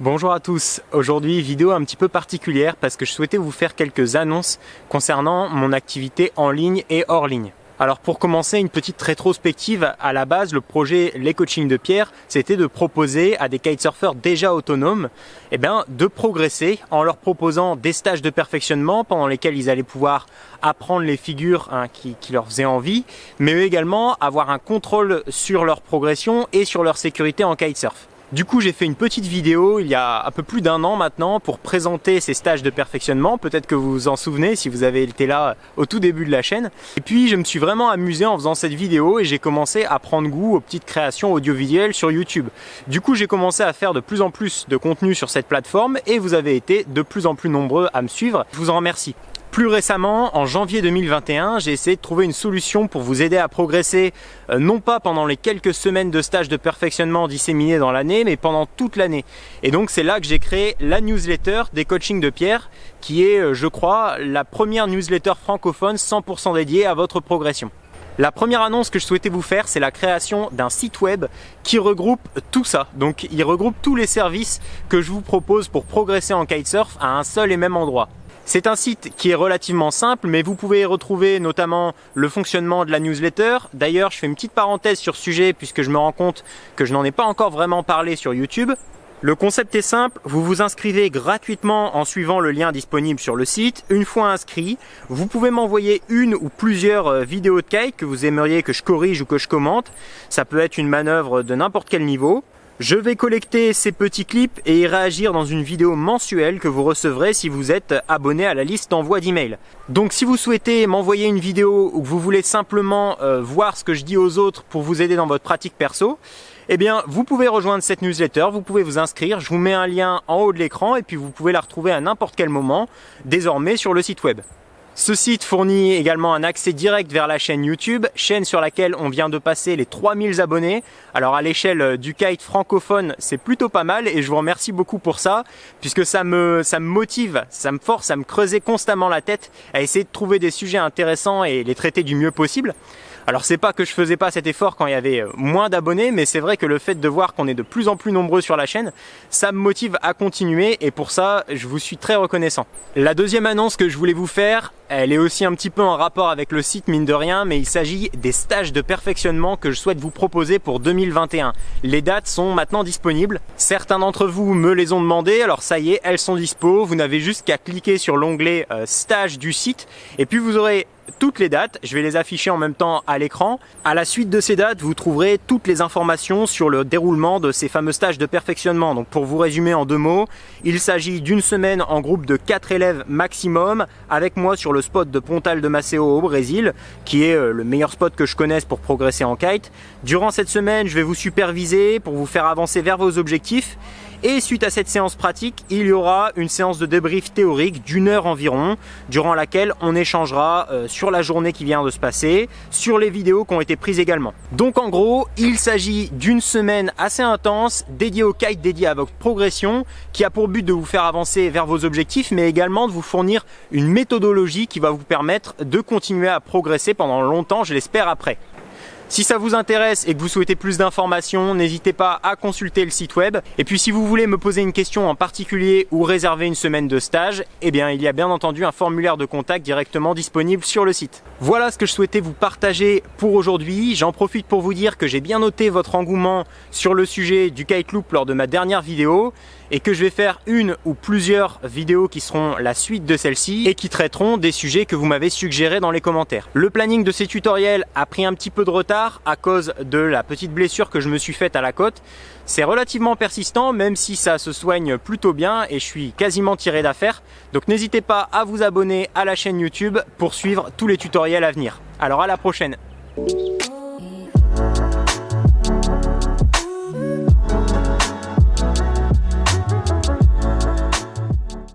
Bonjour à tous, aujourd'hui vidéo un petit peu particulière parce que je souhaitais vous faire quelques annonces concernant mon activité en ligne et hors ligne. Alors pour commencer, une petite rétrospective. À la base, le projet Les Coachings de Pierre, c'était de proposer à des kitesurfers déjà autonomes de progresser en leur proposant des stages de perfectionnement pendant lesquels ils allaient pouvoir apprendre les figures qui leur faisaient envie, mais également avoir un contrôle sur leur progression et sur leur sécurité en kitesurf. Du coup, j'ai fait une petite vidéo il y a un peu plus d'un an maintenant pour présenter ces stages de perfectionnement. Peut-être que vous vous en souvenez si vous avez été là au tout début de la chaîne. Et puis, je me suis vraiment amusé en faisant cette vidéo et j'ai commencé à prendre goût aux petites créations audiovisuelles sur YouTube. Du coup, j'ai commencé à faire de plus en plus de contenu sur cette plateforme et vous avez été de plus en plus nombreux à me suivre. Je vous en remercie. Plus récemment, en janvier 2021, j'ai essayé de trouver une solution pour vous aider à progresser, non pas pendant les quelques semaines de stage de perfectionnement disséminés dans l'année, mais pendant toute l'année. Et donc c'est là que j'ai créé la newsletter des Coachings de Pierre, qui est, je crois, la première newsletter francophone 100% dédiée à votre progression. La première annonce que je souhaitais vous faire, c'est la création d'un site web qui regroupe tout ça. Donc il regroupe tous les services que je vous propose pour progresser en kitesurf à un seul et même endroit. C'est un site qui est relativement simple, mais vous pouvez y retrouver notamment le fonctionnement de la newsletter. D'ailleurs, je fais une petite parenthèse sur ce sujet puisque je me rends compte que je n'en ai pas encore vraiment parlé sur YouTube. Le concept est simple, vous vous inscrivez gratuitement en suivant le lien disponible sur le site. Une fois inscrit, vous pouvez m'envoyer une ou plusieurs vidéos de kite que vous aimeriez que je corrige ou que je commente. Ça peut être une manœuvre de n'importe quel niveau. Je vais collecter ces petits clips et y réagir dans une vidéo mensuelle que vous recevrez si vous êtes abonné à la liste d'envoi d'email. Donc si vous souhaitez m'envoyer une vidéo ou que vous voulez simplement voir ce que je dis aux autres pour vous aider dans votre pratique perso, vous pouvez rejoindre cette newsletter, vous pouvez vous inscrire, je vous mets un lien en haut de l'écran et puis vous pouvez la retrouver à n'importe quel moment, désormais sur le site web. Ce site fournit également un accès direct vers la chaîne YouTube, chaîne sur laquelle on vient de passer les 3000 abonnés. Alors à l'échelle du kite francophone, c'est plutôt pas mal et je vous remercie beaucoup pour ça, puisque ça me motive, ça me force à me creuser constamment la tête, à essayer de trouver des sujets intéressants et les traiter du mieux possible. Alors c'est pas que je faisais pas cet effort quand il y avait moins d'abonnés, mais c'est vrai que le fait de voir qu'on est de plus en plus nombreux sur la chaîne, ça me motive à continuer et pour ça, je vous suis très reconnaissant. La deuxième annonce que je voulais vous faire, elle est aussi un petit peu en rapport avec le site mine de rien, mais il s'agit des stages de perfectionnement que je souhaite vous proposer pour 2021. Les dates sont maintenant disponibles. Certains d'entre vous me les ont demandé, alors ça y est, elles sont dispo. Vous n'avez juste qu'à cliquer sur l'onglet stage du site et puis vous aurez toutes les dates, je vais les afficher en même temps à l'écran. À la suite de ces dates, vous trouverez toutes les informations sur le déroulement de ces fameux stages de perfectionnement. Donc pour vous résumer en 2 mots, il s'agit d'une semaine en groupe de 4 élèves maximum avec moi sur le spot de Pontal de Maceo au Brésil, qui est le meilleur spot que je connaisse pour progresser en kite. Durant cette semaine, je vais vous superviser pour vous faire avancer vers vos objectifs. Et suite à cette séance pratique, il y aura une séance de débrief théorique d'1 heure environ, durant laquelle on échangera sur la journée qui vient de se passer, sur les vidéos qui ont été prises également. Donc en gros, il s'agit d'une semaine assez intense, dédiée au kite, dédiée à votre progression, qui a pour but de vous faire avancer vers vos objectifs, mais également de vous fournir une méthodologie qui va vous permettre de continuer à progresser pendant longtemps, je l'espère après. Si ça vous intéresse et que vous souhaitez plus d'informations, n'hésitez pas à consulter le site web. Et puis si vous voulez me poser une question en particulier ou réserver une semaine de stage, il y a bien entendu un formulaire de contact directement disponible sur le site. Voilà ce que je souhaitais vous partager pour aujourd'hui. J'en profite pour vous dire que j'ai bien noté votre engouement sur le sujet du kite loop lors de ma dernière vidéo et que je vais faire une ou plusieurs vidéos qui seront la suite de celle-ci et qui traiteront des sujets que vous m'avez suggérés dans les commentaires. Le planning de ces tutoriels a pris un petit peu de retard à cause de la petite blessure que je me suis faite à la côte. C'est relativement persistant même si ça se soigne plutôt bien et je suis quasiment tiré d'affaire. Donc n'hésitez pas à vous abonner à la chaîne YouTube pour suivre tous les tutoriels à venir. Alors à la prochaine.